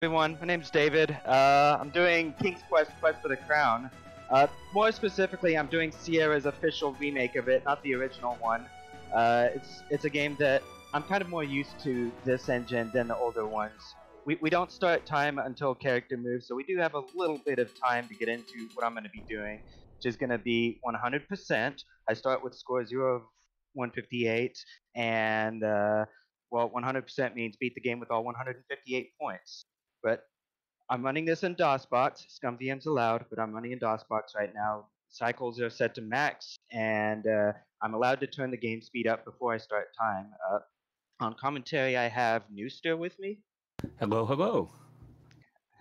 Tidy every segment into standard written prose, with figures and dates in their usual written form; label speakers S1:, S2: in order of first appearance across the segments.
S1: Everyone, my name's David. I'm doing King's Quest: Quest for the Crown. More specifically, I'm doing Sierra's official remake of it, not the original one. It's a game that I'm kind of more used to this engine than the older ones. We don't start time until character moves, so we do have a little bit of time to get into what I'm going to be doing, which is going to be 100%. I start with score 0 of 158, and well, 100% means beat the game with all 158 points. But I'm running this in DOSBox. Scum VMs allowed, but I'm running in DOSBox right now. Cycles are set to max, and I'm allowed to turn the game speed up before I start time. On commentary, I have Newster with me.
S2: Hello, hello.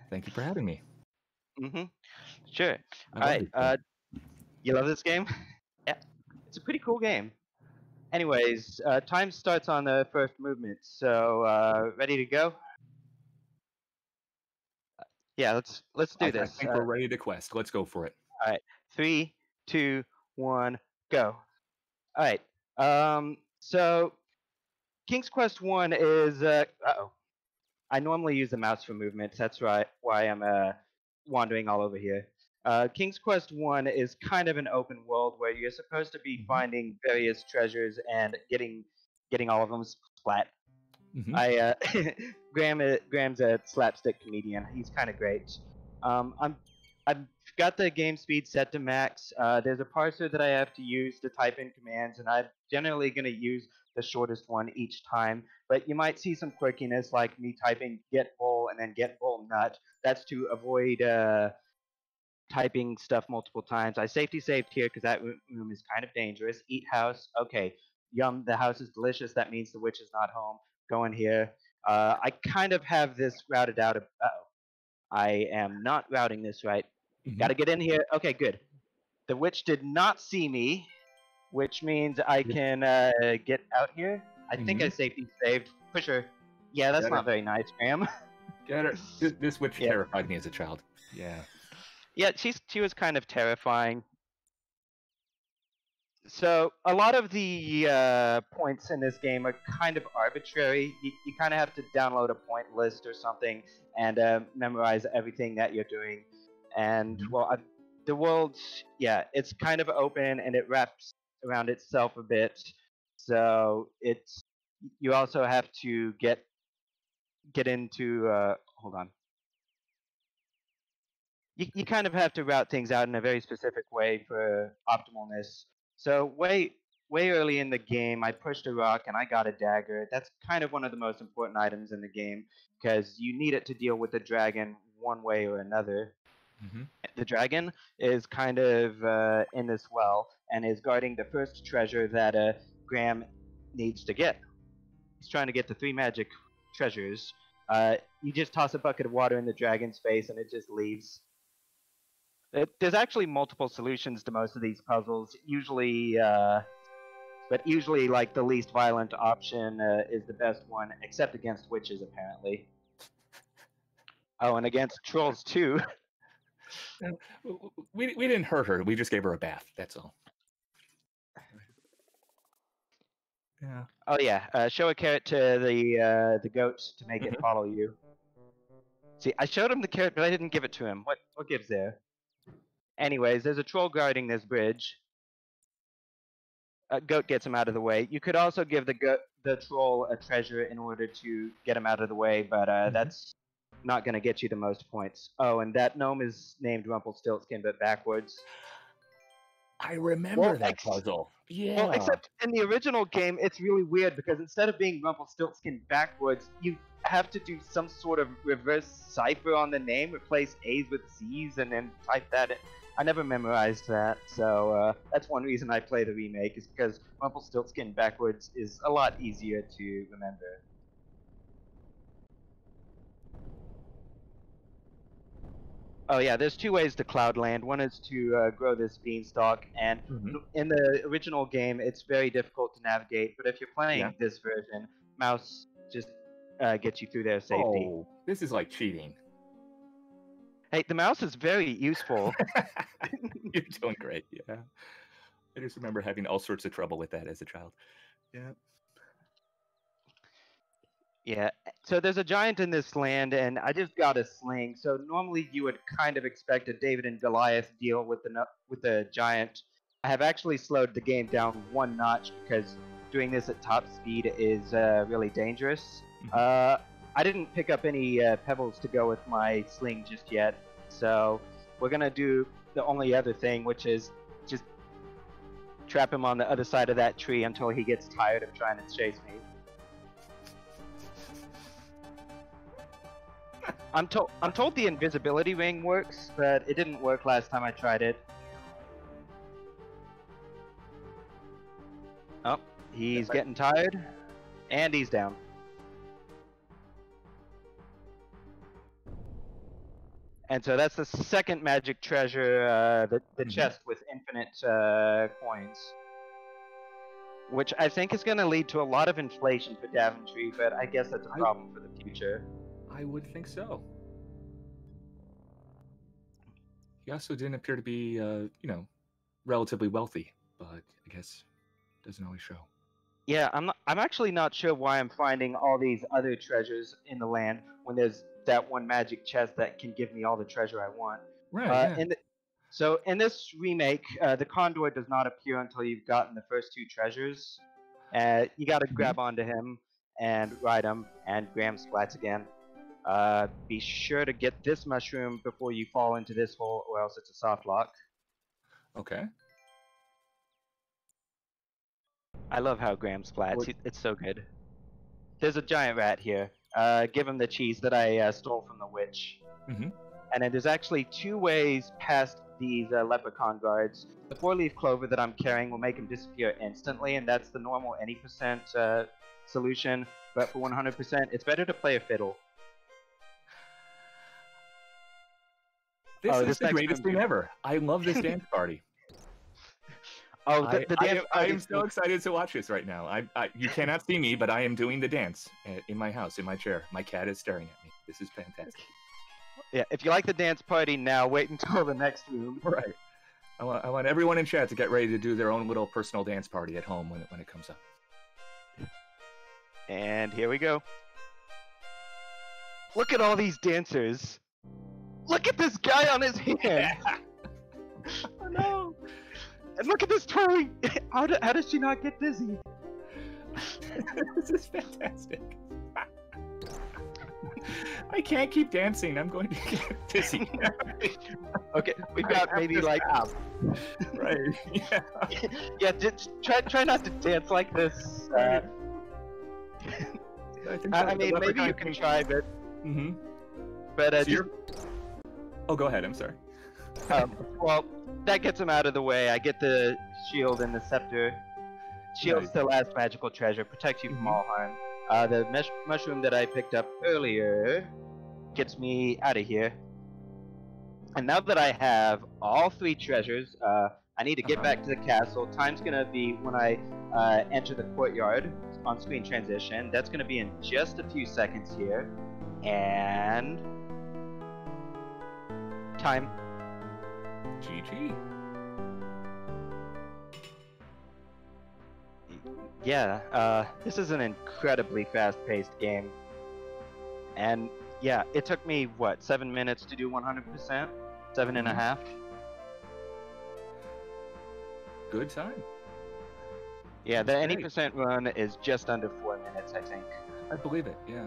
S2: Thank you for having me.
S1: Mm-hmm. Sure.
S2: I
S1: All right. You love this game? Yeah. It's a pretty cool game. Anyways, time starts on the first movement. So, ready to go? Yeah, let's do this.
S2: I think we're ready to quest. Let's go for it.
S1: All right. 3, 2, 1, go. All right. So King's Quest 1 is uh-oh. I normally use the mouse for movements. That's right why I'm wandering all over here. King's Quest 1 is kind of an open world where you're supposed to be finding various treasures and getting all of them splat. Graham's a slapstick comedian. He's kind of great. I've got the game speed set to max. There's a parser that I have to use to type in commands, and I'm generally going to use the shortest one each time. But you might see some quirkiness, like me typing get bull and then get bull nut. That's to avoid typing stuff multiple times. I safety saved here because that room is kind of dangerous. Eat house. Okay. Yum, the house is delicious. That means the witch is not home. Go in here. I kind of have this routed out. Uh-oh. I am not routing this right. Gotta get in here. Okay, good. The witch did not see me, which means I can get out here. I think I safety saved. For sure. Yeah, that's not very nice, Graham.
S2: Get her. This witch terrified me as a child. Yeah.
S1: Yeah, she was kind of terrifying. So a lot of the points in this game are kind of arbitrary. You kind of have to download a point list or something and memorize everything that you're doing. And well, the world, yeah, it's kind of open and it wraps around itself a bit. So you also have to get into hold on. You kind of have to route things out in a very specific way for optimalness. So way early in the game, I pushed a rock and I got a dagger. That's kind of one of the most important items in the game because you need it to deal with the dragon one way or another. The dragon is kind of in this well and is guarding the first treasure that Graham needs to get. He's trying to get the 3 magic treasures. You just toss a bucket of water in the dragon's face and it just leaves. There's actually multiple solutions to most of these puzzles. Usually, like the least violent option is the best one, except against witches apparently. Oh, and against trolls too.
S2: We didn't hurt her. We just gave her a bath. That's all. Yeah.
S1: Oh yeah. Show a carrot to the goat to make it follow you. See, I showed him the carrot, but I didn't give it to him. What gives there? Anyways, there's a troll guarding this bridge. Goat gets him out of the way. You could also give the troll a treasure in order to get him out of the way, but that's not going to get you the most points. Oh, and that gnome is named Rumpelstiltskin, but backwards.
S2: I remember that puzzle. Yeah.
S1: Well, except in the original game, it's really weird because instead of being Rumpelstiltskin backwards, you have to do some sort of reverse cipher on the name, replace A's with C's, and then type that in. I never memorized that, so that's one reason I play the remake, is because Rumpelstiltskin backwards is a lot easier to remember. Oh yeah, there's 2 ways to Cloudland. One is to grow this beanstalk, and in the original game, it's very difficult to navigate. But if you're playing this version, mouse just gets you through there safety.
S2: Oh, this is like cheating.
S1: Hey, the mouse is very useful.
S2: You're doing great, yeah. I just remember having all sorts of trouble with that as a child. Yeah.
S1: Yeah. So there's a giant in this land, and I just got a sling. So normally you would kind of expect a David and Goliath deal with the giant. I have actually slowed the game down one notch because doing this at top speed is really dangerous. I didn't pick up any pebbles to go with my sling just yet, so we're gonna do the only other thing, which is just trap him on the other side of that tree until he gets tired of trying to chase me. I'm told the invisibility ring works, but it didn't work last time I tried it. Oh, he's getting tired, and he's down. And so that's the second magic treasure, the chest with infinite coins. Which I think is going to lead to a lot of inflation for Daventry, but I guess that's a problem for the future.
S2: I would think so. He also didn't appear to be, you know, relatively wealthy, but I guess doesn't always show.
S1: Yeah, I'm actually not sure why I'm finding all these other treasures in the land when there's that one magic chest that can give me all the treasure I want.
S2: Right. Yeah.
S1: So in this remake, the Condor does not appear until you've gotten the first two treasures. You got to grab onto him and ride him, and Graham splats again. Be sure to get this mushroom before you fall into this hole, or else it's a soft lock.
S2: Okay.
S1: I love how Graham splats. It's so good. There's a giant rat here. Give him the cheese that I stole from the witch. And then there's actually two ways past these leprechaun guards. The 4-leaf clover that I'm carrying will make him disappear instantly, and that's the normal any percent solution. But for 100%, it's better to play a fiddle.
S2: This is the greatest thing ever. I love this dance party.
S1: The dance
S2: I am so excited to watch this right now. You cannot see me, but I am doing the dance in my house, in my chair. My cat is staring at me. This is fantastic.
S1: Yeah, if you like the dance party now, wait until the next room.
S2: Right. I want everyone in chat to get ready to do their own little personal dance party at home when it comes up.
S1: And here we go. Look at all these dancers. Look at this guy on his hand.
S2: Yeah. Oh no.
S1: And look at this twirling. How does she not get dizzy?
S2: This is fantastic. I can't keep dancing. I'm going to get dizzy.
S1: Okay, we've got maybe like
S2: right. Yeah.
S1: Yeah. Just try not to dance like this. I mean, maybe you can try, but. But
S2: so oh, go ahead. I'm sorry.
S1: Well, that gets him out of the way. I get the shield and the scepter. Shield's the last magical treasure, protects you from all harm. The mushroom that I picked up earlier gets me out of here. And now that I have all three treasures, I need to get back to the castle. Time's gonna be when I enter the courtyard on screen transition. That's gonna be in just a few seconds here. And time.
S2: GG.
S1: Yeah, this is an incredibly fast-paced game. And yeah, it took me, what, 7 minutes to do 100%? 7.5?
S2: Good time.
S1: Yeah, the any percent run is just under 4 minutes, I think.
S2: I believe it, yeah.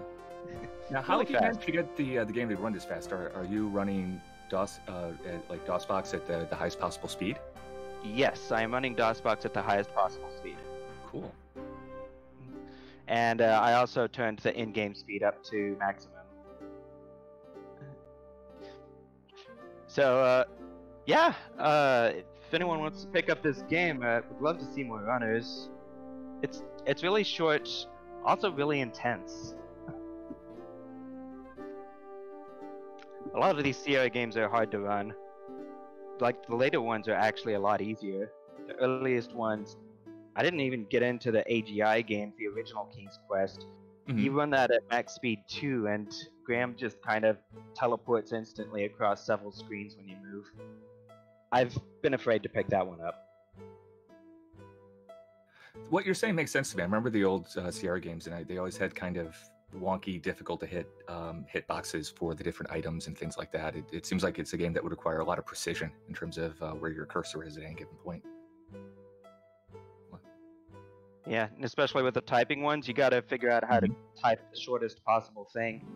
S2: Now, how did you manage to get the game to run this fast? Are you running DOSBox at the highest possible speed?
S1: Yes, I am running DOSBox at the highest possible speed.
S2: Cool.
S1: And I also turned the in-game speed up to maximum. So, yeah, if anyone wants to pick up this game, would love to see more runners. It's really short, also really intense. A lot of these Sierra games are hard to run. Like, the later ones are actually a lot easier. The earliest ones, I didn't even get into the AGI games, the original King's Quest. You run that at max speed too, and Graham just kind of teleports instantly across several screens when you move. I've been afraid to pick that one up.
S2: What you're saying makes sense to me. I remember the old Sierra games, and they always had kind of wonky, difficult to hit hitboxes for the different items and things like that. It seems like it's a game that would require a lot of precision in terms of where your cursor is at any given point.
S1: Yeah, and especially with the typing ones, you got to figure out how to type the shortest possible thing.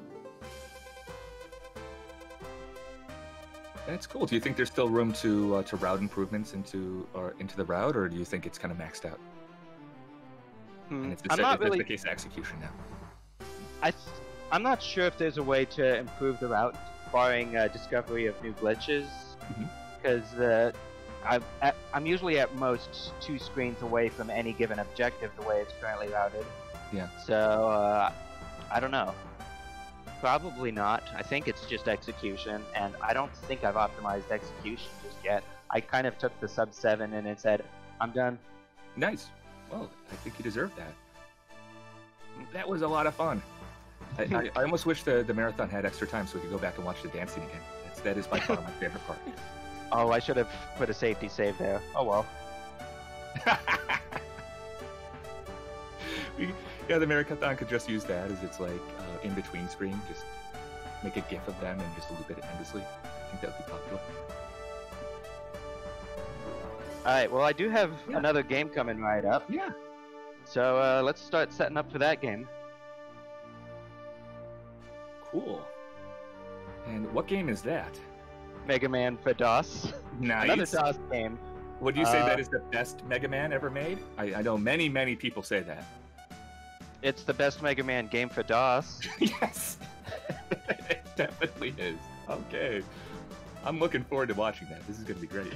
S2: That's cool. Do you think there's still room to route improvements into the route, or do you think it's kind of maxed out? And it's
S1: I'm not really
S2: the case of execution now.
S1: I'm not sure if there's a way to improve the route, barring discovery of new glitches, because I'm usually at most 2 screens away from any given objective the way it's currently routed.
S2: Yeah.
S1: So I don't know. Probably not. I think it's just execution, and I don't think I've optimized execution just yet. I kind of took the sub 7 and it said, I'm done.
S2: Nice. Well, I think you deserve that. That was a lot of fun. I almost wish the marathon had extra time so we could go back and watch the dancing again. That is by far my favorite part.
S1: Oh, I should have put a safety save there. Oh well.
S2: Yeah, the marathon could just use that as its like in-between screen. Just make a GIF of them and just loop it endlessly. I think that would be popular.
S1: Alright, well I do have another game coming right up.
S2: Yeah.
S1: So let's start setting up for that game.
S2: Cool. And what game is that?
S1: Mega Man for DOS.
S2: Nice.
S1: Another DOS game.
S2: Would you say that is the best Mega Man ever made? I know many people say that.
S1: It's the best Mega Man game for DOS.
S2: Yes. It definitely is. Okay. I'm looking forward to watching that. This is going to be great.